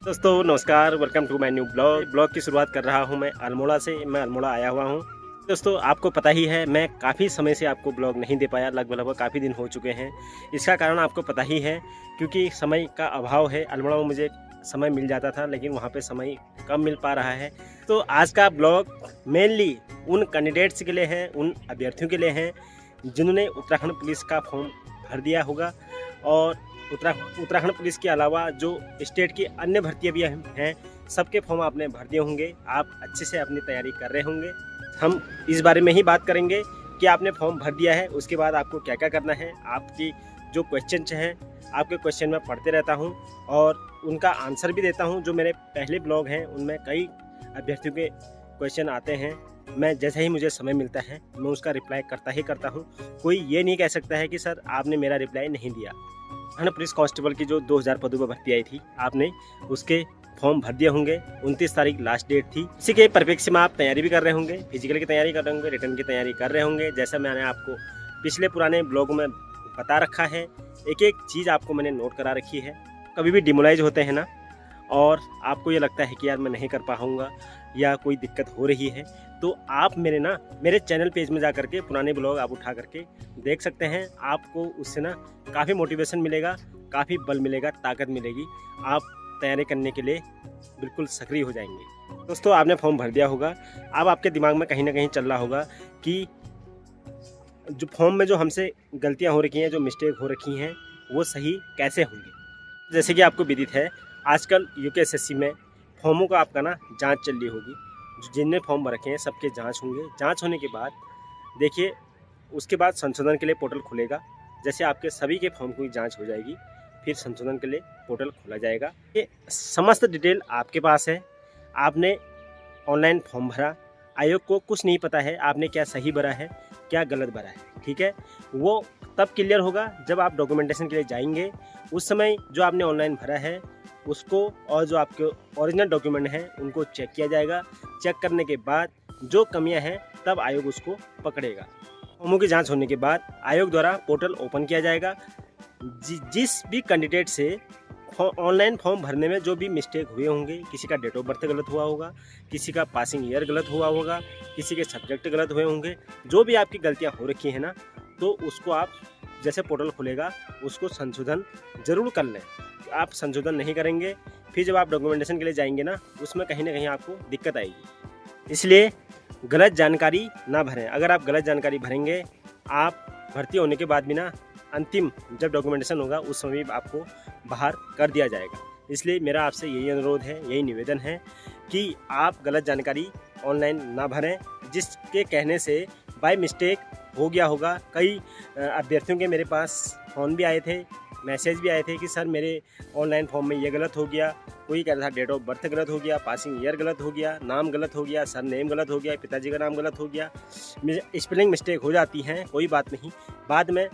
दोस्तों नमस्कार, welcome to my new blog की शुरुआत कर रहा हूं मैं अल्मोड़ा से। मैं अल्मोड़ा आया हुआ हूं। दोस्तों आपको पता ही है, मैं काफ़ी समय से आपको ब्लॉग नहीं दे पाया, लगभग काफ़ी दिन हो चुके हैं। इसका कारण आपको पता ही है, क्योंकि समय का अभाव है। अल्मोड़ा में मुझे समय मिल जाता था, लेकिन वहाँ पे समय कम मिल पा रहा है। तो आज का ब्लॉग मेनली उन कैंडिडेट्स के लिए है, उन अभ्यर्थियों के लिए हैं जिन्होंने उत्तराखंड पुलिस का फॉर्म भर दिया होगा। और उत्तराखंड पुलिस के अलावा जो स्टेट की अन्य भर्तियां भी हैं, सबके फॉर्म आपने भर दिए होंगे। आप अच्छे से अपनी तैयारी कर रहे होंगे। हम इस बारे में ही बात करेंगे कि आपने फॉर्म भर दिया है, उसके बाद आपको क्या क्या करना है। आपकी जो क्वेश्चन हैं, आपके क्वेश्चन मैं पढ़ते रहता हूं और उनका आंसर भी देता हूं। जो मेरे पहले ब्लॉग हैं उनमें कई अभ्यर्थियों के क्वेश्चन आते हैं। मैं जैसे ही मुझे समय मिलता है मैं उसका रिप्लाई करता हूं। कोई ये नहीं कह सकता है कि सर आपने मेरा रिप्लाई नहीं दिया। पुलिस कांस्टेबल की जो 2000 पदों पर भर्ती आई थी, आपने उसके फॉर्म भर दिए होंगे। 29 तारीख लास्ट डेट थी। इसी के परिप्रेक्ष्य में आप तैयारी भी कर रहे होंगे, फिजिकल की तैयारी कर रहे होंगे, रिटर्न की तैयारी कर रहे होंगे। जैसा मैंने आपको पिछले पुराने ब्लॉग में बता रखा है, एक एक चीज़ आपको मैंने नोट करा रखी है। कभी भी डिमोलाइज होते हैं ना, और आपको ये लगता है कि यार मैं नहीं कर पाऊँगा या कोई दिक्कत हो रही है, तो आप मेरे चैनल पेज में जा करके पुराने ब्लॉग आप उठा करके देख सकते हैं। आपको उससे काफ़ी मोटिवेशन मिलेगा, काफ़ी बल मिलेगा, ताकत मिलेगी। आप तैयारी करने के लिए बिल्कुल सक्रिय हो जाएंगे। दोस्तों आपने फॉर्म भर दिया होगा। अब आपके दिमाग में कहीं ना कहीं चल रहा होगा कि जो फॉर्म में जो हमसे गलतियां हो रखी हैं, जो मिस्टेक हो रखी हैं, वो सही कैसे होंगी। जैसे कि आपको विदित है, आजकल यूकेएसएससी में फॉर्मों का आपका जांच चल रही होगी। जिनने फॉर्म भर रखे हैं सबके जांच होंगे। जांच होने के बाद देखिए, उसके बाद संशोधन के लिए पोर्टल खुलेगा। जैसे आपके सभी के फॉर्म की जांच हो जाएगी, फिर संशोधन के लिए पोर्टल खोला जाएगा। ये समस्त डिटेल आपके पास है। आपने ऑनलाइन फॉर्म भरा, आयोग को कुछ नहीं पता है आपने क्या सही भरा है, क्या गलत भरा है, ठीक है। वो तब क्लियर होगा जब आप डॉक्यूमेंटेशन के लिए जाएंगे। उस समय जो आपने ऑनलाइन भरा है उसको और जो आपके ओरिजिनल डॉक्यूमेंट हैं उनको चेक किया जाएगा। चेक करने के बाद जो कमियां हैं तब आयोग उसको पकड़ेगा। फॉर्मों की जांच होने के बाद आयोग द्वारा पोर्टल ओपन किया जाएगा। जिस भी कैंडिडेट से ऑनलाइन फॉर्म भरने में जो भी मिस्टेक हुए होंगे, किसी का डेट ऑफ बर्थ गलत हुआ होगा, किसी का पासिंग ईयर गलत हुआ होगा, किसी के सब्जेक्ट गलत हुए होंगे, जो भी आपकी गलतियां हो रखी हैं ना, तो उसको आप जैसे पोर्टल खुलेगा उसको संशोधन जरूर कर लें। आप संशोधन नहीं करेंगे, फिर जब आप डॉक्यूमेंटेशन के लिए जाएंगे ना, उसमें कहीं ना कहीं आपको दिक्कत आएगी। इसलिए गलत जानकारी ना भरें। अगर आप गलत जानकारी भरेंगे, आप भर्ती होने के बाद भी अंतिम जब डॉक्यूमेंटेशन होगा उस समय भी आपको बाहर कर दिया जाएगा। इसलिए मेरा आपसे यही अनुरोध है, यही निवेदन है कि आप गलत जानकारी ऑनलाइन ना भरें, जिसके कहने से बाय मिस्टेक हो गया होगा। कई अभ्यर्थियों के मेरे पास फ़ोन भी आए थे, मैसेज भी आए थे कि सर मेरे ऑनलाइन फॉर्म में ये गलत हो गया। कोई कह रहा था डेट ऑफ बर्थ गलत हो गया, पासिंग ईयर गलत हो गया, नाम गलत हो गया, सर नेम गलत हो गया, पिताजी का नाम गलत हो गया। स्पेलिंग मिस्टेक हो जाती हैं, कोई बात नहीं, बाद में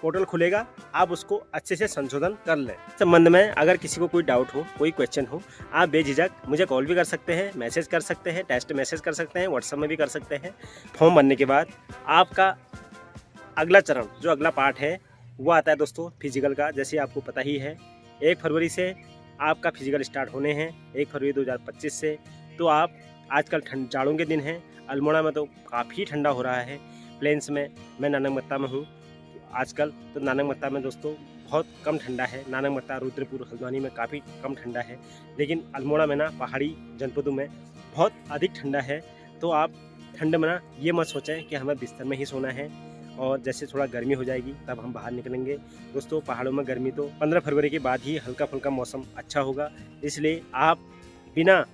पोर्टल खुलेगा, आप उसको अच्छे से संशोधन कर लें। संबंध में अगर किसी को कोई डाउट हो, कोई क्वेश्चन हो, आप बेझिझक मुझे कॉल भी कर सकते हैं, मैसेज कर सकते हैं, टेक्स्ट मैसेज कर सकते हैं, व्हाट्सएप में भी कर सकते हैं। फॉर्म भरने के बाद आपका अगला चरण, जो अगला पार्ट है, वो आता है दोस्तों फिजिकल का। जैसे आपको पता ही है, 1 फरवरी से आपका फिजिकल स्टार्ट होने हैं, 1 फरवरी 2025 से। तो आप आजकल जाड़ों के दिन हैं, अल्मोड़ा में तो काफ़ी ठंडा हो रहा है। प्लेन्स में, मैं नानकमत्ता में हूँ आजकल, तो नानकमत्ता में दोस्तों बहुत कम ठंडा है। नानकमत्ता, रुद्रपुर, हल्द्वानी में काफ़ी कम ठंडा है, लेकिन अल्मोड़ा में पहाड़ी जनपदों में बहुत अधिक ठंडा है। तो आप ठंड में ये मत सोचें कि हमें बिस्तर में ही सोना है, और जैसे थोड़ा गर्मी हो जाएगी तब हम बाहर निकलेंगे। दोस्तों पहाड़ों में गर्मी तो 15 फरवरी के बाद ही हल्का फुल्का मौसम अच्छा होगा। इसलिए आप बिना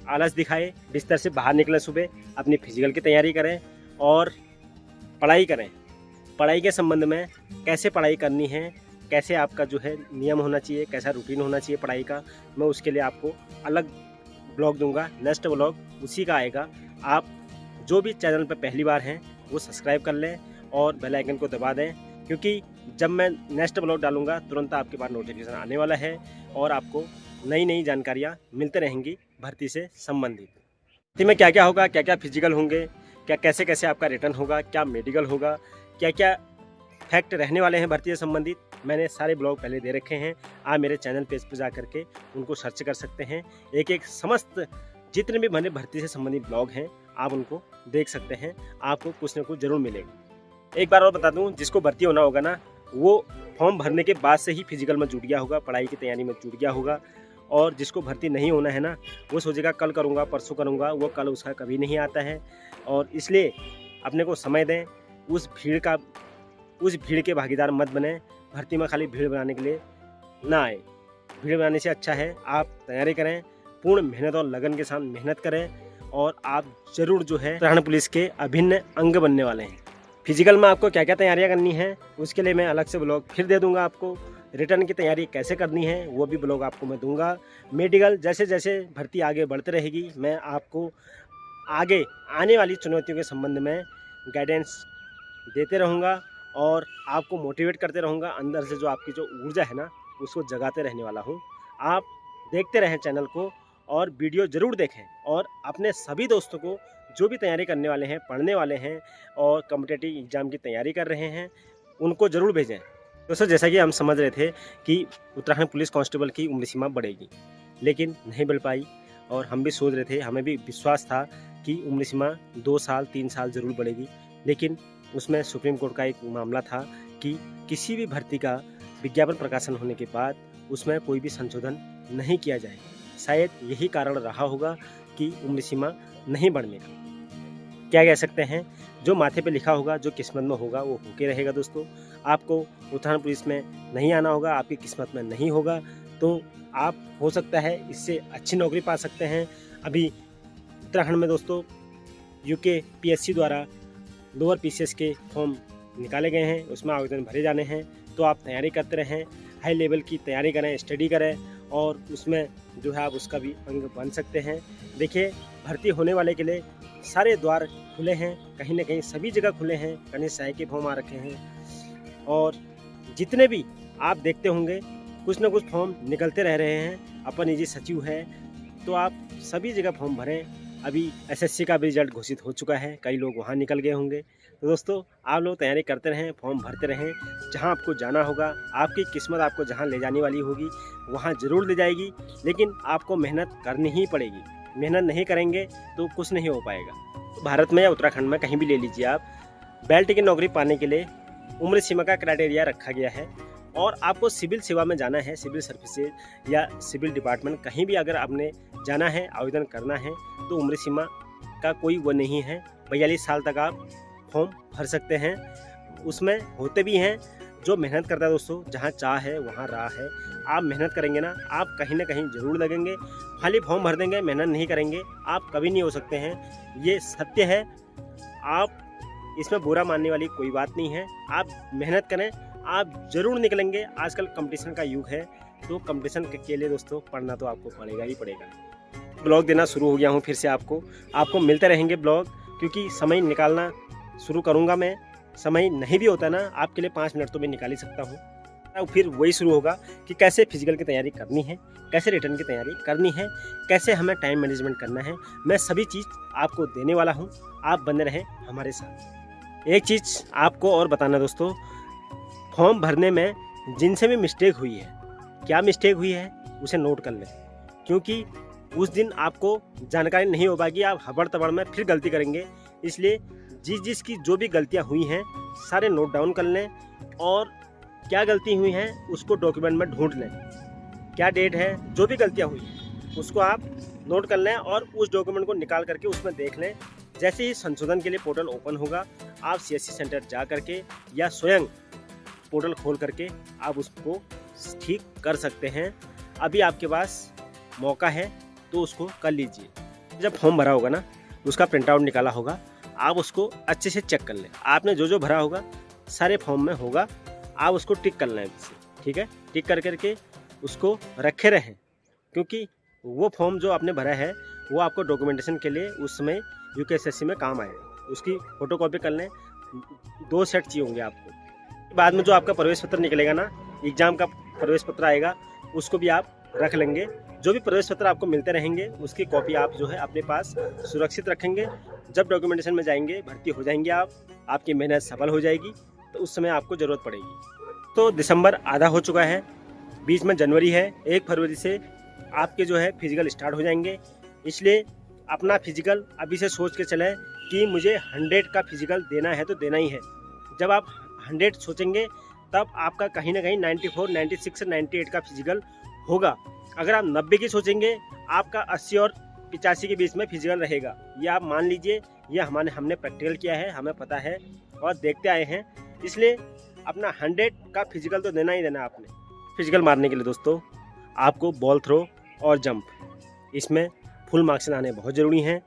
आलस दिखाए बिस्तर से बाहर निकलें, सुबह अपनी फिजिकल की तैयारी करें और पढ़ाई करें। पढ़ाई के संबंध में कैसे पढ़ाई करनी है, कैसे आपका जो है नियम होना चाहिए, कैसा रूटीन होना चाहिए पढ़ाई का, मैं उसके लिए आपको अलग ब्लॉग दूंगा। नेक्स्ट ब्लॉग उसी का आएगा। आप जो भी चैनल पर पहली बार हैं वो सब्सक्राइब कर लें और बेल आइकन को दबा दें, क्योंकि जब मैं नेक्स्ट ब्लॉग डालूंगा तुरंत आपके पास नोटिफिकेशन आने वाला है और आपको नई नई जानकारियाँ मिलते रहेंगी भर्ती से संबंधित। भर्ती में क्या क्या होगा, क्या क्या फिजिकल होंगे, क्या कैसे आपका रिटर्न होगा, क्या मेडिकल होगा, क्या क्या फैक्ट रहने वाले हैं भर्ती से संबंधित, मैंने सारे ब्लॉग पहले दे रखे हैं। आप मेरे चैनल पेज पर जा करके उनको सर्च कर सकते हैं। एक एक समस्त जितने भी मैंने भर्ती से संबंधित ब्लॉग हैं आप उनको देख सकते हैं, आपको कुछ न कुछ ज़रूर मिलेगा। एक बार और बता दूं, जिसको भर्ती होना होगा ना वो फॉर्म भरने के बाद से ही फिजिकल में जुट गया होगा, पढ़ाई की तैयारी में जुट गया होगा। और जिसको भर्ती नहीं होना है ना वो सोचेगा कल करूँगा, परसों करूँगा, वो कल उसका कभी नहीं आता है। और इसलिए अपने को समय दें, उस भीड़ के भागीदार मत बने। भर्ती में खाली भीड़ बनाने के लिए ना आए। भीड़ बनाने से अच्छा है आप तैयारी करें, पूर्ण मेहनत और लगन के साथ मेहनत करें और आप ज़रूर जो है उत्तराखंड पुलिस के अभिन्न अंग बनने वाले हैं। फिजिकल में आपको क्या क्या तैयारियां करनी है उसके लिए मैं अलग से ब्लॉग फिर दे दूंगा आपको। रिटर्न की तैयारी कैसे करनी है वो भी ब्लॉग आपको मैं दूंगा। मेडिकल जैसे जैसे भर्ती आगे बढ़ती रहेगी मैं आपको आगे आने वाली चुनौतियों के संबंध में गाइडेंस देते रहूँगा और आपको मोटिवेट करते रहूँगा। अंदर से जो आपकी जो ऊर्जा है ना उसको जगाते रहने वाला हूँ। आप देखते रहें चैनल को और वीडियो ज़रूर देखें और अपने सभी दोस्तों को जो भी तैयारी करने वाले हैं, पढ़ने वाले हैं और कॉम्पिटिटिव एग्ज़ाम की तैयारी कर रहे हैं उनको ज़रूर भेजें। दोस्तों जैसा कि हम समझ रहे थे कि उत्तराखंड पुलिस कांस्टेबल की उम्र सीमा बढ़ेगी, लेकिन नहीं बढ़ पाई। और हम भी सोच रहे थे, हमें भी विश्वास था कि उम्र सीमा 2 साल 3 साल ज़रूर बढ़ेगी, लेकिन उसमें सुप्रीम कोर्ट का एक मामला था कि किसी भी भर्ती का विज्ञापन प्रकाशन होने के बाद उसमें कोई भी संशोधन नहीं किया जाएगा। शायद यही कारण रहा होगा कि उम्र सीमा नहीं बढ़ने का। क्या कह सकते हैं, जो माथे पे लिखा होगा, जो किस्मत में होगा वो होके रहेगा। दोस्तों आपको उत्तराखंड पुलिस में नहीं आना होगा, आपकी किस्मत में नहीं होगा, तो आप हो सकता है इससे अच्छी नौकरी पा सकते हैं। अभी उत्तराखंड में दोस्तों यूके पीएससी द्वारा लोअर पीसीएस के फॉर्म निकाले गए हैं, उसमें आवेदन भरे जाने हैं। तो आप तैयारी करते रहें, हाई लेवल की तैयारी करें, स्टडी करें और उसमें जो है आप उसका भी अंग बन सकते हैं। देखिए भर्ती होने वाले के लिए सारे द्वार खुले हैं, कहीं ना कहीं सभी जगह खुले हैं। कहीं सहाय के फॉर्म आ रखे हैं और जितने भी आप देखते होंगे कुछ ना कुछ फॉर्म निकलते रह रहे हैं। अपन निजी सचिव है तो आप सभी जगह फॉर्म भरें। अभी एसएससी का भी रिजल्ट घोषित हो चुका है, कई लोग वहाँ निकल गए होंगे। तो दोस्तों आप लोग तैयारी करते रहें, फॉर्म भरते रहें। जहाँ आपको जाना होगा, आपकी किस्मत आपको जहाँ ले जाने वाली होगी वहाँ ज़रूर ले जाएगी, लेकिन आपको मेहनत करनी ही पड़ेगी। मेहनत नहीं करेंगे तो कुछ नहीं हो पाएगा। तो भारत में या उत्तराखंड में कहीं भी ले लीजिए आप, बेल्ट की नौकरी पाने के लिए उम्र सीमा का क्राइटेरिया रखा गया है। और आपको सिविल सेवा में जाना है, सिविल सर्विसेज या सिविल डिपार्टमेंट, कहीं भी अगर आपने जाना है, आवेदन करना है, तो उम्र सीमा का कोई वो नहीं है। 42 साल तक आप फॉर्म भर सकते हैं। उसमें होते भी हैं जो मेहनत करता है। दोस्तों जहाँ चाह है वहाँ राह है। आप मेहनत करेंगे ना आप कहीं ना कहीं ज़रूर लगेंगे। खाली फॉर्म भर देंगे, मेहनत नहीं करेंगे, आप कभी नहीं हो सकते हैं। ये सत्य है, आप इसमें बुरा मानने वाली कोई बात नहीं है। आप मेहनत करें, आप ज़रूर निकलेंगे। आजकल कंपटीशन का युग है, तो कंपटीशन के लिए दोस्तों पढ़ना तो आपको पड़ेगा ही पड़ेगा। ब्लॉग देना शुरू हो गया हूँ फिर से आपको मिलते रहेंगे ब्लॉग, क्योंकि समय निकालना शुरू करूँगा मैं। समय नहीं भी होता ना, आपके लिए 5 मिनट तो मैं निकाल ही सकता हूँ। फिर वही शुरू होगा कि कैसे फिजिकल की तैयारी करनी है, कैसे रिटर्न की तैयारी करनी है, कैसे हमें टाइम मैनेजमेंट करना है। मैं सभी चीज़ आपको देने वाला हूँ, आप बने रहें हमारे साथ। एक चीज़ आपको और बताना दोस्तों, फॉर्म भरने में जिनसे भी मिस्टेक हुई है, क्या मिस्टेक हुई है उसे नोट कर लें, क्योंकि उस दिन आपको जानकारी नहीं हो पाएगी, आप हबड़ तबड़ में फिर गलती करेंगे। इसलिए जिसकी जो भी गलतियां हुई हैं सारे नोट डाउन कर लें और क्या गलती हुई है उसको डॉक्यूमेंट में ढूंढ लें। क्या डेट है, जो भी गलतियां हुई हैं उसको आप नोट कर लें और उस डॉक्यूमेंट को निकाल करके उसमें देख लें। जैसे ही संशोधन के लिए पोर्टल ओपन होगा, आप सीएससी सेंटर जा करके या स्वयं पोर्टल खोल करके आप उसको ठीक कर सकते हैं। अभी आपके पास मौका है तो उसको कर लीजिए। जब फॉर्म भरा होगा ना, उसका प्रिंट आउट निकाला होगा, आप उसको अच्छे से चेक कर लें। आपने जो जो भरा होगा सारे फॉर्म में होगा, आप उसको टिक कर लें, ठीक है। टिक कर करके उसको रखे रहें, क्योंकि वो फॉर्म जो आपने भरा है वो आपको डॉक्यूमेंटेशन के लिए उस समय यूकेएसएससी में काम आएगा। उसकी फ़ोटोकॉपी कर लें, 2 सेट चाहिए होंगे आपको। बाद में जो आपका प्रवेश पत्र निकलेगा ना, एग्ज़ाम का प्रवेश पत्र आएगा, उसको भी आप रख लेंगे। जो भी प्रवेश पत्र आपको मिलते रहेंगे उसकी कॉपी आप जो है अपने पास सुरक्षित रखेंगे। जब डॉक्यूमेंटेशन में जाएंगे, भर्ती हो जाएंगे, आपकी मेहनत सफल हो जाएगी, तो उस समय आपको ज़रूरत पड़ेगी। तो दिसंबर आधा हो चुका है, बीच में जनवरी है। 1 फरवरी से आपके जो है फिजिकल स्टार्ट हो जाएंगे। इसलिए अपना फिजिकल अभी से सोच के चलें कि मुझे 100 का फिजिकल देना है तो देना ही है। जब आप 100 सोचेंगे तब आपका कहीं ना कहीं 94, 96 से 98 का फिजिकल होगा। अगर आप 90 की सोचेंगे आपका 80 और 85 के बीच में फिजिकल रहेगा। ये आप मान लीजिए, ये हमने प्रैक्टिकल किया है, हमें पता है और देखते आए हैं। इसलिए अपना 100 का फिजिकल तो देना ही देना है आपने। फिजिकल मारने के लिए दोस्तों आपको बॉल थ्रो और जंप, इसमें फुल मार्क्स लाने बहुत ज़रूरी हैं।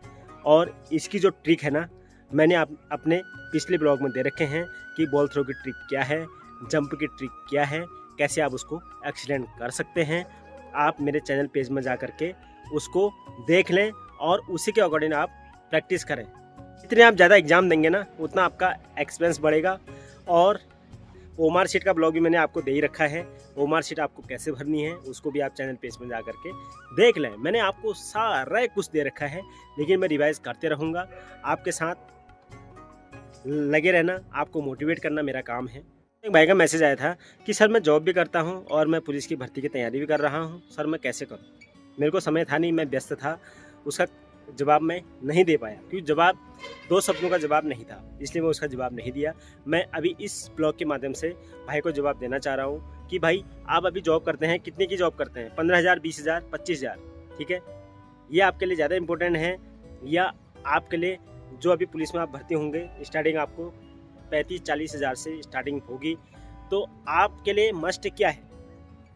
और इसकी जो ट्रिक है ना, मैंने अपने पिछले ब्लॉग में दे रखे हैं कि बॉल थ्रो की ट्रिक क्या है, जंप की ट्रिक क्या है, कैसे आप उसको एक्सीलेंट कर सकते हैं। आप मेरे चैनल पेज में जा कर के उसको देख लें और उसी के अकॉर्डिंग आप प्रैक्टिस करें। जितने आप ज़्यादा एग्जाम देंगे ना, उतना आपका एक्सपीरियंस बढ़ेगा। और ओमार शीट का ब्लॉग भी मैंने आपको दे ही रखा है। ओमार शीट आपको कैसे भरनी है उसको भी आप चैनल पेज में जा करके देख लें। मैंने आपको सारा कुछ दे रखा है, लेकिन मैं रिवाइज करते रहूँगा। आपके साथ लगे रहना, आपको मोटिवेट करना मेरा काम है। एक भाई का मैसेज आया था कि सर मैं जॉब भी करता हूँ और मैं पुलिस की भर्ती की तैयारी भी कर रहा हूँ, सर मैं कैसे करूँ। मेरे को समय था नहीं, मैं व्यस्त था, उसका जवाब मैं नहीं दे पाया क्योंकि जवाब 2 शब्दों का जवाब नहीं था, इसलिए मैं उसका जवाब नहीं दिया। मैं अभी इस ब्लॉग के माध्यम से भाई को जवाब देना चाह रहा हूँ कि भाई आप अभी जॉब करते हैं, कितने की जॉब करते हैं, 15,000, 20,000, 25,000, ठीक है। ये आपके लिए ज़्यादा इंपॉर्टेंट है या आपके लिए जो अभी पुलिस में आप भर्ती होंगे, स्टार्टिंग आपको 35-40 हज़ार से स्टार्टिंग होगी, तो आपके लिए मस्ट क्या है।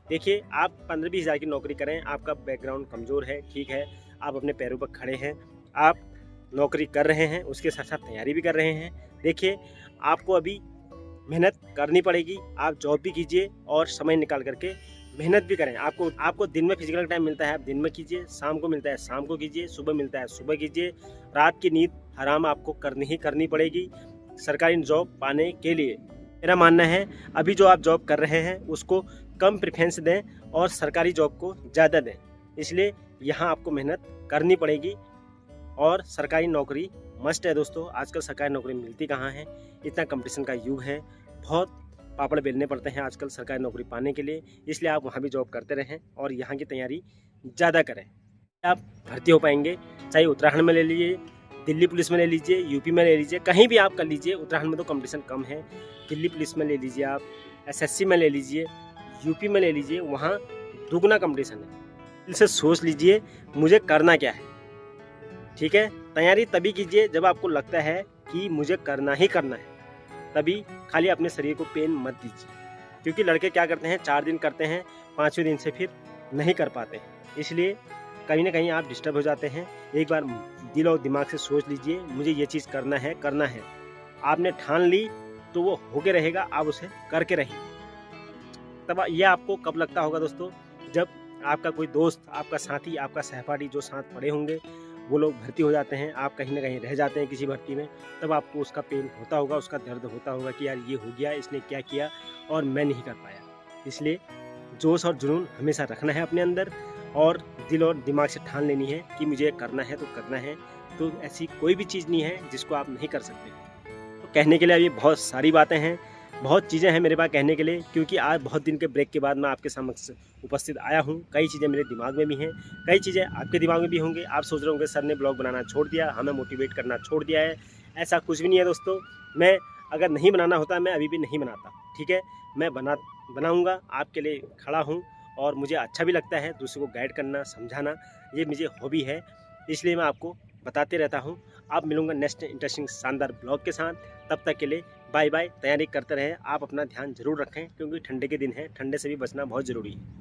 देखिए, आप 15-20 हज़ार की नौकरी करें, आपका बैकग्राउंड कमज़ोर है, ठीक है, आप अपने पैरों पर खड़े हैं, आप नौकरी कर रहे हैं, उसके साथ साथ तैयारी भी कर रहे हैं। देखिए, आपको अभी मेहनत करनी पड़ेगी, आप जॉब भी कीजिए और समय निकाल करके मेहनत भी करें। आपको दिन में फिजिकल टाइम मिलता है, आप दिन में कीजिए, शाम को मिलता है शाम को कीजिए, सुबह मिलता है सुबह कीजिए। रात की नींद हराम आपको करनी पड़ेगी सरकारी जॉब पाने के लिए। मेरा मानना है अभी जो आप जॉब कर रहे हैं उसको कम प्रेफरेंस दें और सरकारी जॉब को ज़्यादा दें। इसलिए यहाँ आपको मेहनत करनी पड़ेगी और सरकारी नौकरी मस्ट है दोस्तों। आजकल सरकारी नौकरी मिलती कहाँ है, इतना कंपटीशन का युग है, बहुत पापड़ बेलने पड़ते हैं आजकल सरकारी नौकरी पाने के लिए। इसलिए आप वहाँ भी जॉब करते रहें और यहाँ की तैयारी ज़्यादा करें, आप भर्ती हो पाएंगे। चाहे उत्तराखंड में ले लीजिए, दिल्ली पुलिस में ले लीजिए, यूपी में ले लीजिए, कहीं भी आप कर लीजिए। उत्तराखंड में तो कंपटीशन कम है, दिल्ली पुलिस में ले लीजिए, आप एसएससी में ले लीजिए, यूपी में ले लीजिए, वहाँ दुगना कंपटीशन है। दिल से सोच लीजिए मुझे करना क्या है, ठीक है। तैयारी तभी कीजिए जब आपको लगता है कि मुझे करना ही करना है, तभी खाली अपने शरीर को पेन मत दीजिए। क्योंकि लड़के क्या करते हैं, 4 दिन करते हैं, 5वें दिन से फिर नहीं कर पाते हैं। इसलिए कहीं ना कहीं आप डिस्टर्ब हो जाते हैं। एक बार दिल और दिमाग से सोच लीजिए मुझे ये चीज़ करना है। आपने ठान ली तो वो होके रहेगा, आप उसे करके रहिए। तब यह आपको कब लगता होगा दोस्तों, जब आपका कोई दोस्त, आपका साथी, आपका सहपाठी जो साथ पड़े होंगे वो लोग भर्ती हो जाते हैं, आप कहीं ना कहीं रह जाते हैं किसी भर्ती में, तब आपको उसका पेन होता होगा, उसका दर्द होता होगा कि यार ये हो गया, इसने क्या किया और मैं नहीं कर पाया। इसलिए जोश और जुनून हमेशा रखना है अपने अंदर और दिल और दिमाग से ठान लेनी है कि मुझे करना है तो करना है। तो ऐसी कोई भी चीज़ नहीं है जिसको आप नहीं कर सकते। तो कहने के लिए अभी बहुत सारी बातें हैं, बहुत चीज़ें हैं मेरे पास कहने के लिए, क्योंकि आज बहुत दिन के ब्रेक के बाद मैं आपके समक्ष उपस्थित आया हूँ। कई चीज़ें मेरे दिमाग में भी हैं, कई चीज़ें आपके दिमाग में भी होंगी। आप सोच रहे होंगे सर ने ब्लॉग बनाना छोड़ दिया, हमें मोटिवेट करना छोड़ दिया है। ऐसा कुछ भी नहीं है दोस्तों। मैं अगर नहीं बनाना होता मैं अभी भी नहीं बनाता, ठीक है। मैं बनाऊँगा, आपके लिए खड़ा हूँ और मुझे अच्छा भी लगता है दूसरों को गाइड करना, समझाना, ये मुझे हॉबी है। इसलिए मैं आपको बताते रहता हूँ। आप मिलूँगा नेक्स्ट इंटरेस्टिंग शानदार ब्लॉग के साथ। तब तक के लिए बाय बाय। तैयारी करते रहें, आप अपना ध्यान जरूर रखें क्योंकि ठंडे के दिन है, ठंडे से भी बचना बहुत ज़रूरी है।